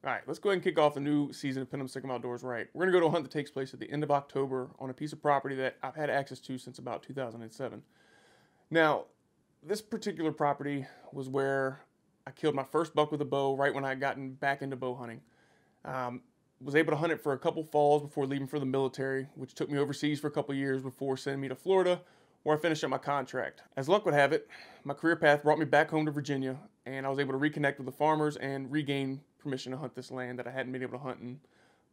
All right, let's go ahead and kick off the new season of Pinn'em Sick'em Outdoors right. We're going to go to a hunt that takes place at the end of October on a piece of property that I've had access to since about 2007. Now, this particular property was where I killed my first buck with a bow right when I had gotten back into bow hunting. Was able to hunt it for a couple falls before leaving for the military, which took me overseas for a couple years before sending me to Florida, where I finished up my contract. As luck would have it, my career path brought me back home to Virginia, and I was able to reconnect with the farmers and regain permission to hunt this land that I hadn't been able to hunt in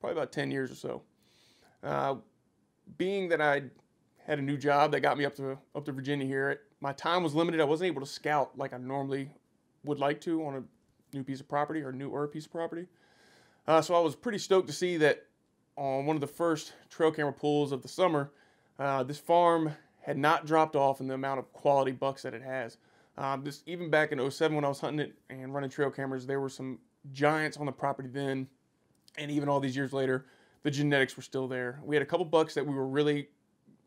probably about 10 years or so. Being that I had a new job that got me up to Virginia here, my time was limited. I wasn't able to scout like I normally would like to on a new piece of property or newer piece of property. So I was pretty stoked to see that on one of the first trail camera pulls of the summer, this farm had not dropped off in the amount of quality bucks that it has. Even back in 07 when I was hunting it and running trail cameras, there were some giants on the property then, and even all these years later, the genetics were still there. We had a couple bucks that we were really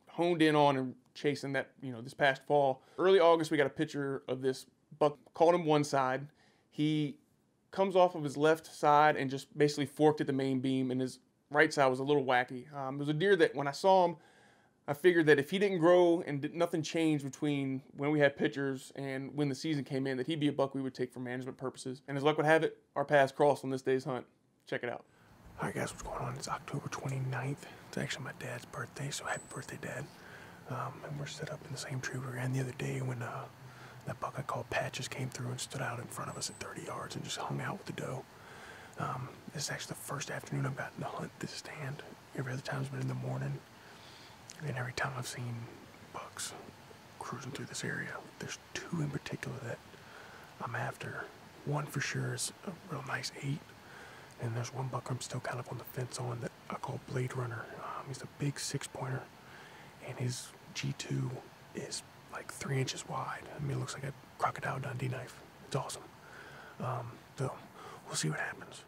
honed in on and chasing that, this past fall. Early August, we got a picture of this buck, called him one side. He comes off of his left side and just basically forked at the main beam, and his right side was a little wacky. It was a deer that when I saw him, I figured that if he didn't grow and nothing changed between when we had pictures and when the season came in, that he'd be a buck we would take for management purposes. And as luck would have it, our paths crossed on this day's hunt. Check it out. All right, guys, what's going on? It's October 29th. It's actually my dad's birthday, so happy birthday, Dad. And we're set up in the same tree we were in the other day when that buck I called Patches came through and stood out in front of us at 30 yards and just hung out with the doe. This is actually the first afternoon I've gotten to hunt this stand. Every other time's been in the morning. And every time I've seen bucks cruising through this area, there's two in particular that I'm after. One for sure is a real nice 8, and there's one buck I'm still kind of on the fence on that I call Blade Runner. He's a big 6-pointer, and his G2 is like 3 inches wide. I mean, it looks like a Crocodile Dundee knife. It's awesome. So we'll see what happens.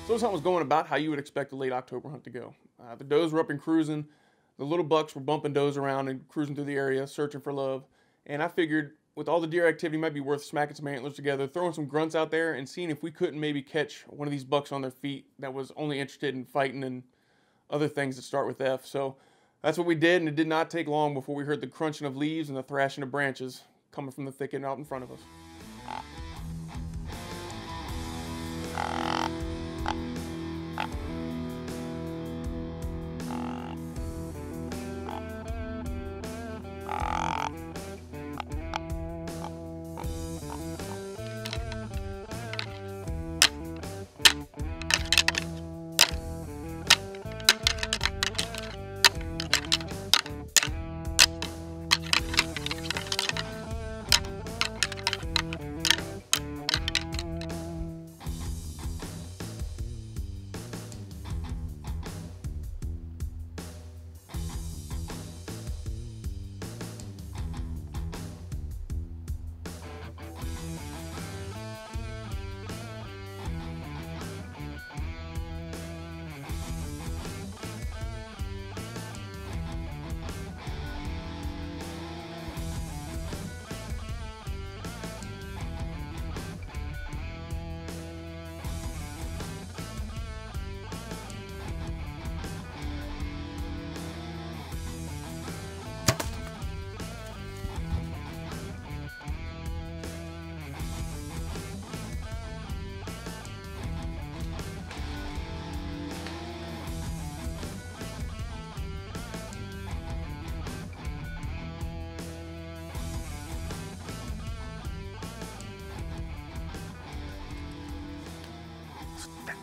So this hunt was going about how you would expect a late October hunt to go. The does were up and cruising. The little bucks were bumping does around and cruising through the area, searching for love. And I figured with all the deer activity, it might be worth smacking some antlers together, throwing some grunts out there, and seeing if we couldn't maybe catch one of these bucks on their feet that was only interested in fighting and other things that start with F. So that's what we did, and it did not take long before we heard the crunching of leaves and the thrashing of branches coming from the thicket out in front of us.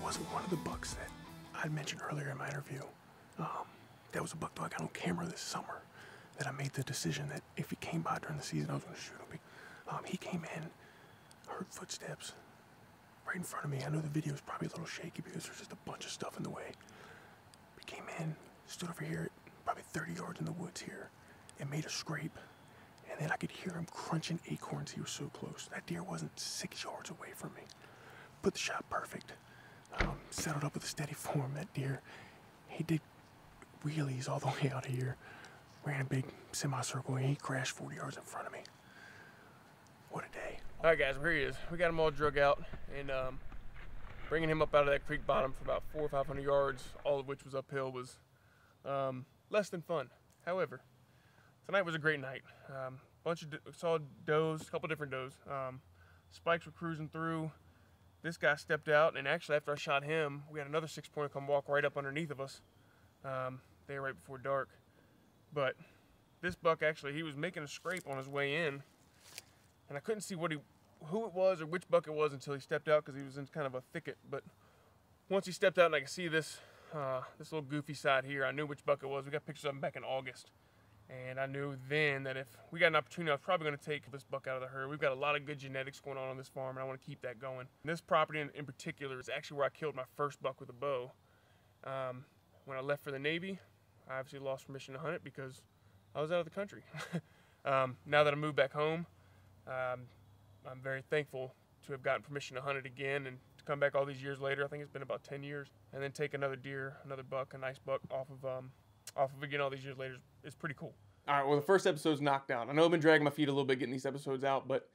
Wasn't one of the bucks that I'd mentioned earlier in my interview. That was a buck that I got on camera this summer. that I made the decision that if he came by during the season, I was going to shoot him. He came in, heard footsteps right in front of me. I know the video is probably a little shaky because there's just a bunch of stuff in the way. He came in, stood over here, probably 30 yards in the woods here, and made a scrape. And then I could hear him crunching acorns. He was so close. That deer wasn't 6 yards away from me. Put the shot perfect. Settled up with a steady form. That deer, he did wheelies all the way out of here. Ran a big semicircle and he crashed 40 yards in front of me. What a day. All right, guys, well, here he is. We got him all drug out and bringing him up out of that creek bottom for about 400 or 500 yards, all of which was uphill, was less than fun. However, tonight was a great night. Saw does, a couple different does. Spikes were cruising through. This guy stepped out, and actually after I shot him, we had another 6-pointer come walk right up underneath of us. They were right before dark. But this buck actually, he was making a scrape on his way in, and I couldn't see who it was or which buck it was until he stepped out because he was in kind of a thicket. But once he stepped out and I could see this little goofy side here, I knew which buck it was. We got pictures of him back in August. And I knew then that if we got an opportunity, I was probably going to take this buck out of the herd. We've got a lot of good genetics going on this farm, and I want to keep that going. And this property in particular is actually where I killed my first buck with a bow. When I left for the Navy, I obviously lost permission to hunt it because I was out of the country. Now that I moved back home, I'm very thankful to have gotten permission to hunt it again and to come back all these years later. I think it's been about 10 years, and then take another deer, another buck, a nice buck off of again all these years later is pretty cool. All right, well, the first episode's knocked out. I know I've been dragging my feet a little bit getting these episodes out, but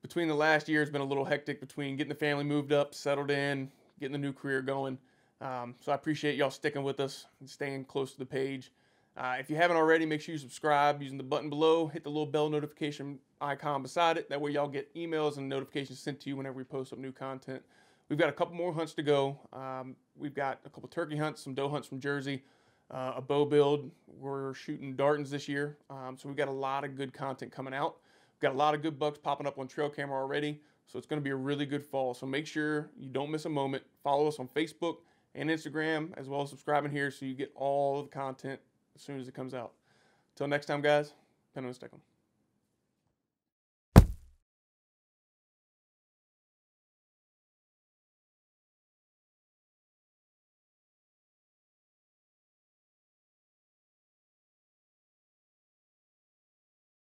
between the last year, it's been a little hectic between getting the family moved up, settled in, getting the new career going. So I appreciate y'all sticking with us and staying close to the page. If you haven't already, make sure you subscribe using the button below. Hit the little bell notification icon beside it. That way y'all get emails and notifications sent to you whenever we post up new content. We've got a couple more hunts to go. We've got a couple turkey hunts, some doe hunts from Jersey, a bow build. We're shooting Dartons this year. So we've got a lot of good content coming out. We've got a lot of good bucks popping up on trail camera already. So it's going to be a really good fall. So make sure you don't miss a moment. Follow us on Facebook and Instagram, as well as subscribing here so you get all of the content as soon as it comes out. Until next time, guys, pin 'em and stick 'em.